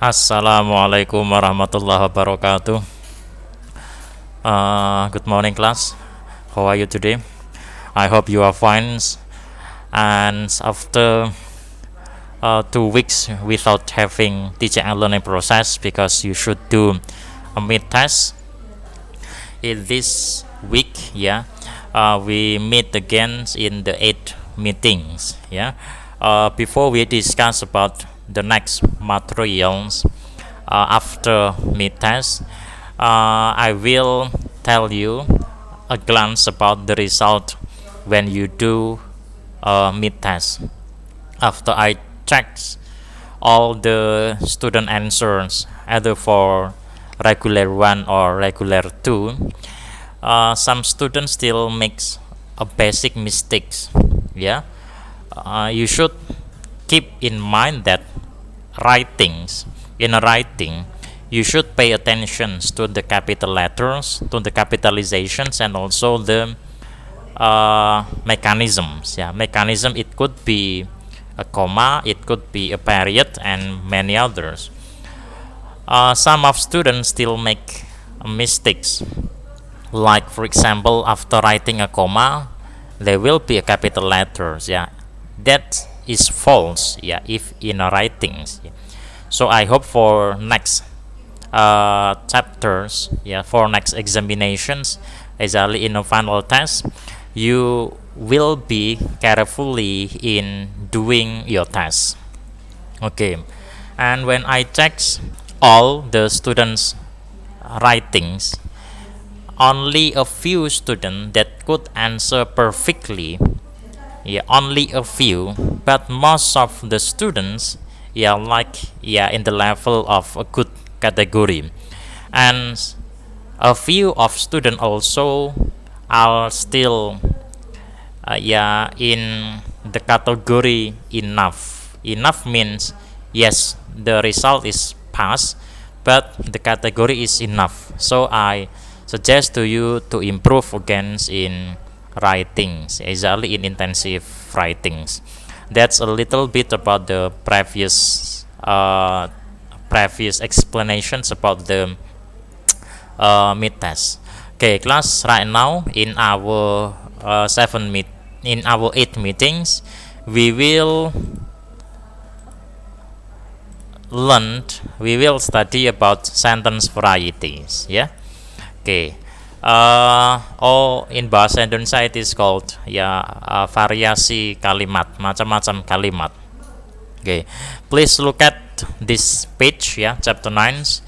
Assalamualaikum warahmatullahi wabarakatuh. Good morning, class. How are you today? I hope you are fine. And after 2 weeks without having teaching and learning process, because you should do a mid test in this week, we meet again in the 8 meetings. Before we discuss about the next materials after mid test, I will tell you a glance about the result when you do mid test. After I checked all the student answers, either for regular 1 or regular 2, some students still makes a basic mistakes. You should keep in mind that in a writing, you should pay attention to the capital letters, to the capitalizations, and also the mechanisms. Mechanism, it could be a comma, it could be a period, and many others. Some of students still make mistakes, like for example, after writing a comma, there will be a capital letters. That is false. If in a writings. So I hope for next chapters, for next examinations, exactly in a final test, you will be carefully in doing your test. Okay, and when I check all the students' writings, only a few students that could answer perfectly. Only a few, but most of the students, in the level of a good category, and a few of students also are still in the category enough. Enough means yes, the result is pass, but the category is enough. So I suggest to you to improve again in writings, exactly in intensive writings. That's a little bit about the previous explanations about the mid test. Okay, class. Right now in our in our 8 meetings, we will study about sentence varieties. Okay. In bahasa Indonesia it is called variasi kalimat, macam-macam kalimat. Okay, please look at this page, chapter 9.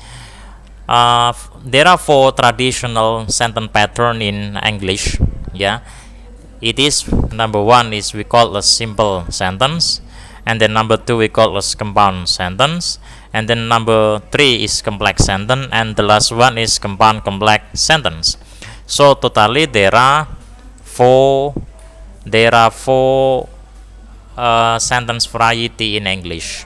There are 4 traditional sentence pattern in English. It is number 1 is we call a simple sentence, and then number 2 we call as compound sentence, and then number 3 is complex sentence, and the last one is compound complex sentence. So totally there are four sentence variety in English.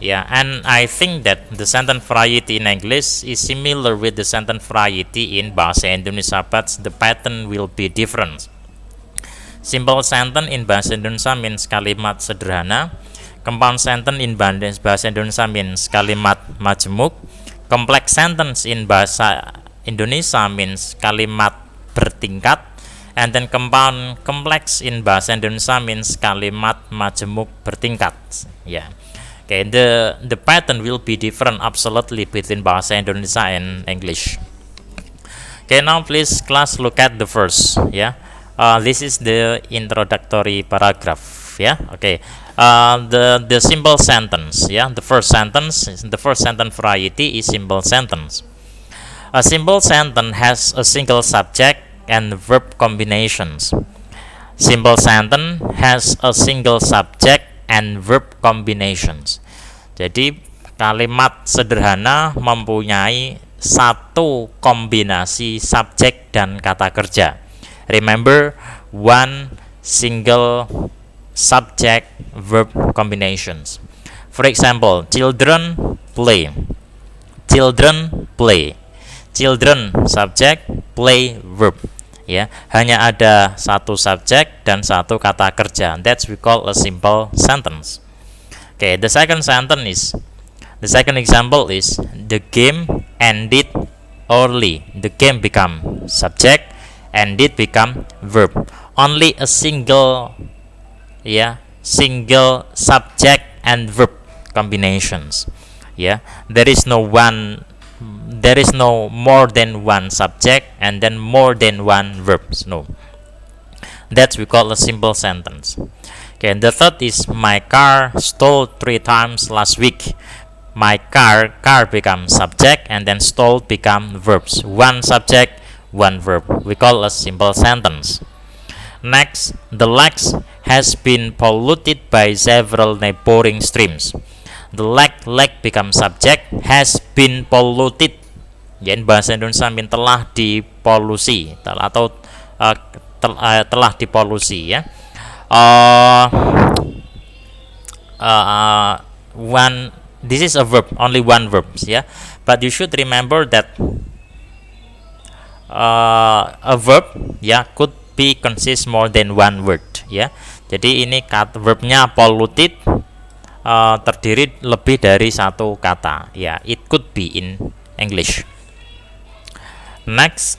And I think that the sentence variety in English is similar with the sentence variety in bahasa Indonesia, but the pattern will be different. Simple sentence in bahasa Indonesia means kalimat sederhana. Compound sentence in bahasa Indonesia means kalimat majemuk. Complex sentence in bahasa Indonesia means kalimat bertingkat. And then compound complex in bahasa Indonesia means kalimat majemuk bertingkat. Okay, the pattern will be different absolutely between bahasa Indonesia and English. Okay, now please class look at the verse. This is the introductory paragraph. Okay. The simple sentence. The first sentence variety is simple sentence. A simple sentence has a single subject and verb combinations. Simple sentence has a single subject and verb combinations. Jadi kalimat sederhana mempunyai satu kombinasi subjek dan kata kerja. Remember, one single subject verb combinations. For example, children play. Children play. Children subject, play verb. Hanya ada satu subjek dan satu kata kerja. That's we call a simple sentence. Okay, the second sentence is The second example is the game ended early. The game become subject, ended become verb. Only a single single subject and verb combinations. There is no more than one subject and then more than one verbs. No, that's we call a simple sentence. Okay, and the third is my car stole 3 times last week. My car become subject and then stole become verbs. One subject, one verb. We call a simple sentence. Next, the lake has been polluted by several neighboring streams. The lake become subject, has been polluted. Jadi bahasa Indonesia telah dipolusi atau telah dipolusi ya. One, this is a verb, only one verb ya. But you should remember that a verb could be consist more than one word ya. Jadi ini verbnya polluted terdiri lebih dari satu kata ya. It could be in English. Next,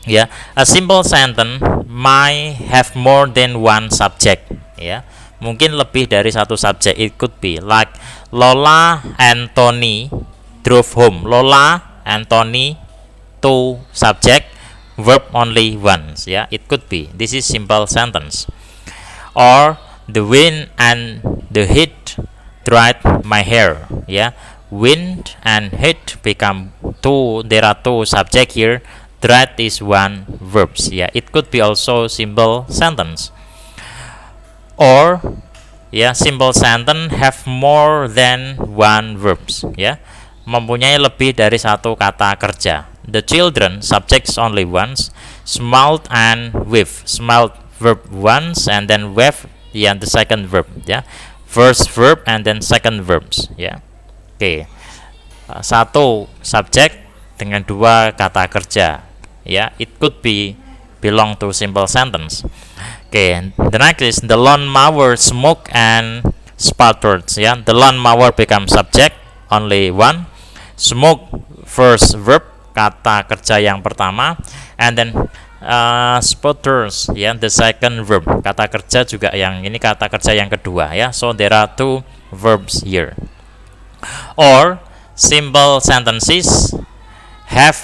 a simple sentence might have more than one subject mungkin lebih dari satu subjek. It could be like Lola and Tony drove home. Lola and Tony, two subject, verb only once it could be. This is simple sentence. Or the wind and the heat dried my hair wind and heat become two. There are two subject here. Dried is one verbs it could be also simple sentence. Or simple sentence have more than one verbs mempunyai lebih dari satu kata kerja. The children subjects only once. Smiled and waved. Smiled verb once and then wave the second verb first verb and then second verbs Okay. Satu subjek dengan dua kata kerja it could be belong to simple sentence. Okay, the next is the lawnmower smoke and sputtered the lawnmower become subject only one. Smoke first verb kata kerja yang pertama and then sputters the second verb kata kerja juga yang ini kata kerja yang kedua so there are two verbs here. Or simple sentences have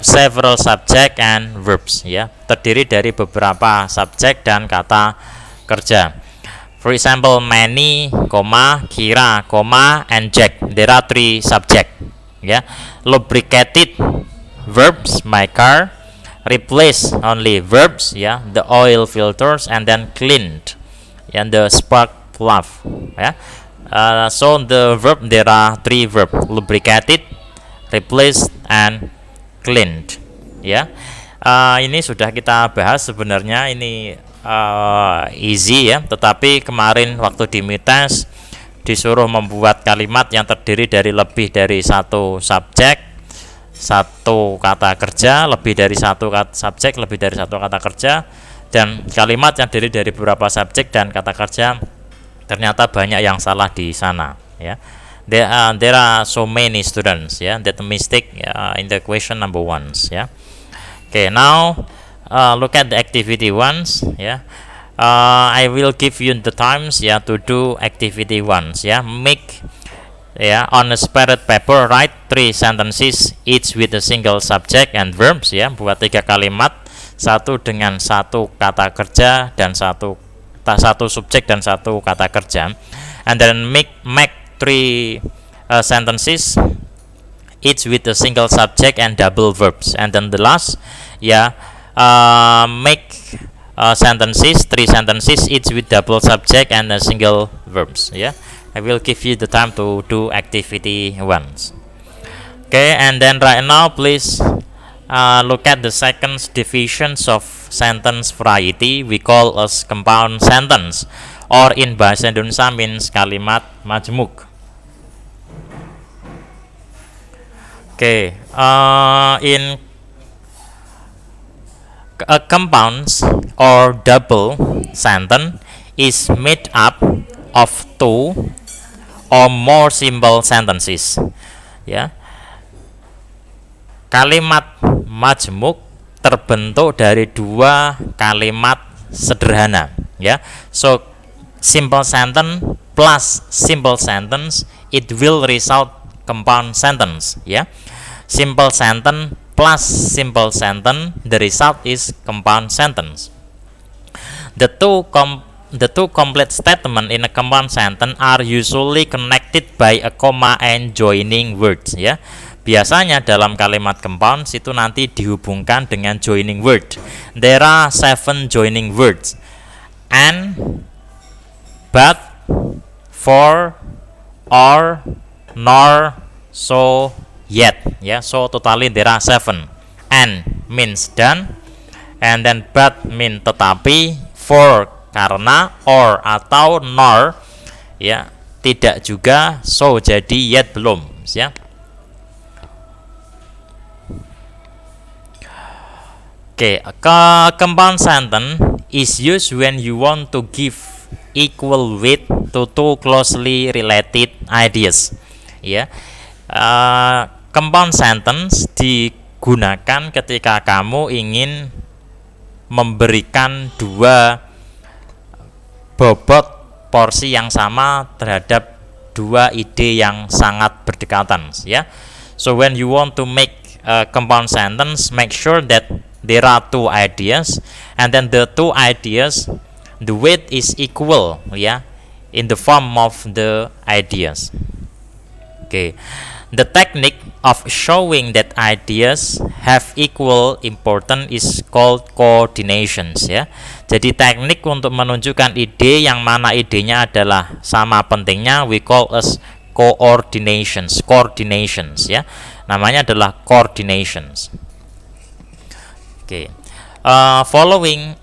several subject and verbs terdiri dari beberapa subjek dan kata kerja. For example, many, Kira, and Jack. There are three subject Lubricated verbs, my car. Replace only verbs the oil filters, and then cleaned and the spark plug so the verb, there are three verb: lubricated, replaced, and cleaned ini sudah kita bahas sebenarnya. Ini easy tetapi kemarin waktu di midtest disuruh membuat kalimat yang terdiri dari lebih dari satu subjek, satu kata kerja, lebih dari satu subjek, lebih dari satu kata kerja, dan kalimat yang terdiri dari beberapa subjek dan kata kerja. Ternyata banyak yang salah di sana there are so many students that mistake in the question number 1 Okay, now look at the activity 1 I will give you the times to do activity 1 make on a spread paper write 3 sentences each with a single subject and verbs buat 3 kalimat, satu dengan satu kata kerja dan satu subjek dan satu kata kerja, and then make 3 sentences each with a single subject and double verbs, and then the last make sentences 3 sentences each with double subject and a single verbs I will give you the time to do activity 1. Okay, and then right now please look at the second divisions of sentence variety. We call as compound sentence, or in bahasa Indonesia means kalimat majmuk. Okay, in a compounds or double sentence is made up of 2 or more simple sentences. Ya. Kalimat majmuk terbentuk dari dua kalimat sederhana, ya. So simple sentence plus simple sentence, it will result compound sentence, ya. Simple sentence plus simple sentence, the result is compound sentence. The two complete statement in a compound sentence are usually connected by a comma and joining words, ya. Biasanya dalam kalimat compound itu nanti dihubungkan dengan joining word. There are 7 joining words: and, but, for, or, nor, so, yet. Ya, so totally there are 7. And means dan, and then but mean tetapi, for karena, or atau nor ya tidak juga, so jadi, yet belum, ya. Oke, compound sentence is used when you want to give equal weight to two closely related ideas. Ya, compound sentence digunakan ketika kamu ingin memberikan dua bobot porsi yang sama terhadap dua ide yang sangat berdekatan. Ya, so when you want to make a compound sentence, make sure that there are two ideas, and then the two ideas, the weight is equal, ya, in the form of the ideas. Okay, the technique of showing that ideas have equal importance is called coordinations, ya. Jadi teknik untuk menunjukkan ide yang mana idenya adalah sama pentingnya, we call as coordinations, ya. Namanya adalah coordinations. Okay. Following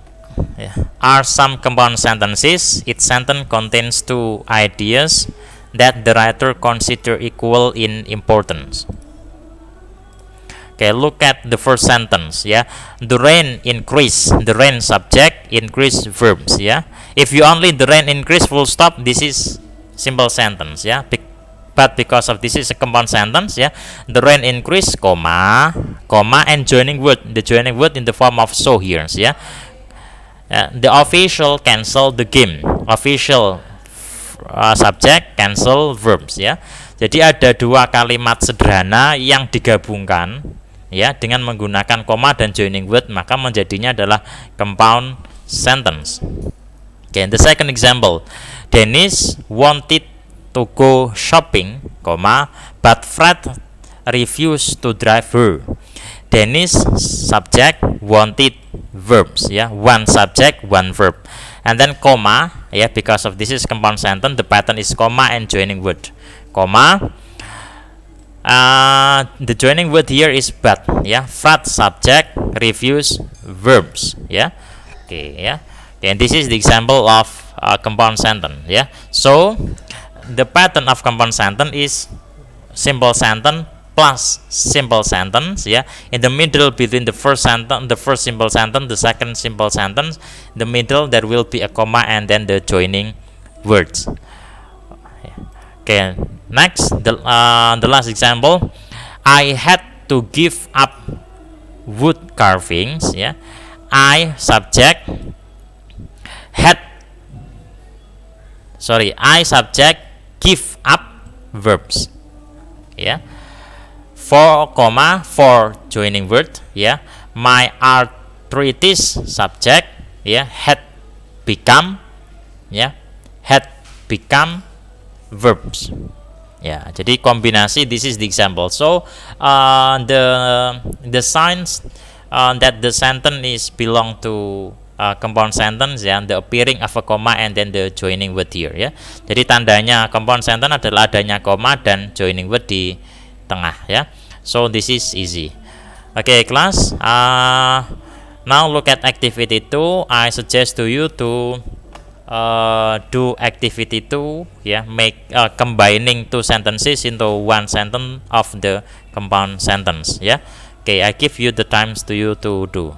are some compound sentences. Each sentence contains two ideas that the writer consider equal in importance. Okay, look at the first sentence. Yeah, the rain increase. The rain subject, increase verbs. Yeah, if you only the rain increase full stop, this is simple sentence. Yeah, but because of this is a compound sentence, yeah, the rain increase, comma, and joining word. The joining word in the form of so here, yeah. The official cancel the game. Official subject, cancel verbs, ya. Jadi ada dua kalimat sederhana yang digabungkan, ya, dengan menggunakan koma dan joining word, maka menjadinya adalah compound sentence. Okay, the second example, Dennis wanted to go shopping, but Fred refused to drive her. Dennis subject, wanted verbs, ya, one subject, one verb, and then comma, ya, because of this is compound sentence, the pattern is comma and joining word, comma. The joining word here is but, ya, Fred subject, refuse verbs, ya. Okay, ya. Okay, and this is the example of compound sentence, ya. So the pattern of compound sentence is simple sentence plus simple sentence, ya. In the middle between the first sentence, the first simple sentence, the second simple sentence, the middle there will be a comma and then the joining words. Okay, next the last example, I had to give up wood carvings, ya. I subject, I subject, give up verbs, ya. For comma, for joining word, ya. My arthritis subject, ya, had become, ya, had become verbs, ya. Jadi kombinasi, this is the example. So the signs that the sentence is belong to compound sentence, ya, the appearing of a comma and then the joining word here, ya. Jadi tandanya compound sentence adalah adanya koma dan joining word di tengah, ya. So this is easy. Okay, class, now look at activity 2. I suggest to you to do activity 2, ya, make combining two sentences into one sentence of the compound sentence, ya. Okay, I give you the times to you to do.